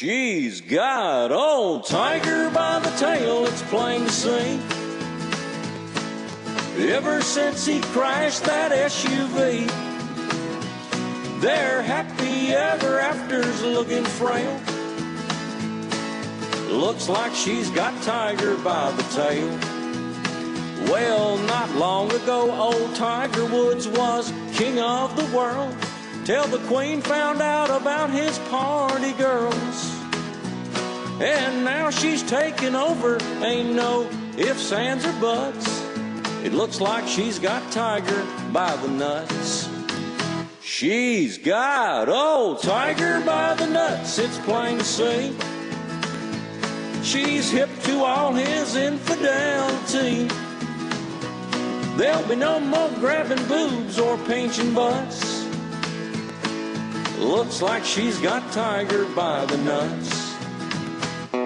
She's got old Tiger by the tail, it's plain to see. Ever since he crashed that SUV, their happy ever afters looking frail. Looks like she's got Tiger by the tail. Well, not long ago, old Tiger Woods was king of the world, till the Queen found out about his party girls. And now she's taking over, ain't no ifs, ands, or buts. It looks like she's got Tiger by the nuts. She's got old Tiger by the nuts, it's plain to see. She's hip to all his infidelity. There'll be no more grabbing boobs or pinching butts. Looks like she's got Tiger by the nuts.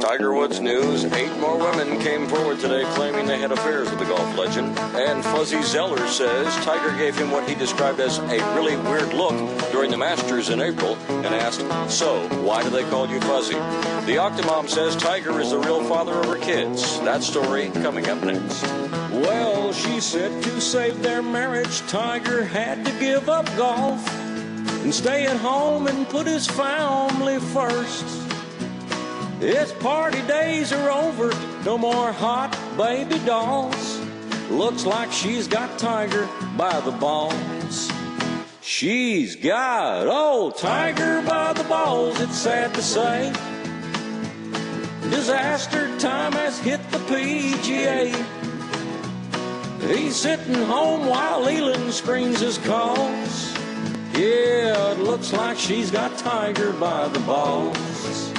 Tiger Woods news. 8 more women came forward today claiming they had affairs with the golf legend. And Fuzzy Zeller says Tiger gave him what he described as a really weird look during the Masters in April and asked, "So, why do they call you Fuzzy?" The Octomom says Tiger is the real father of her kids. That story coming up next. Well, she said to save their marriage, Tiger had to give up golf and stay at home and put his family first. His party days are over, no more hot baby dolls. Looks like she's got Tiger by the balls. She's got old Tiger by the balls, it's sad to say. Disaster time has hit the PGA. He's sitting home while Leland screams his calls. Yeah, it looks like she's got Tiger by the balls.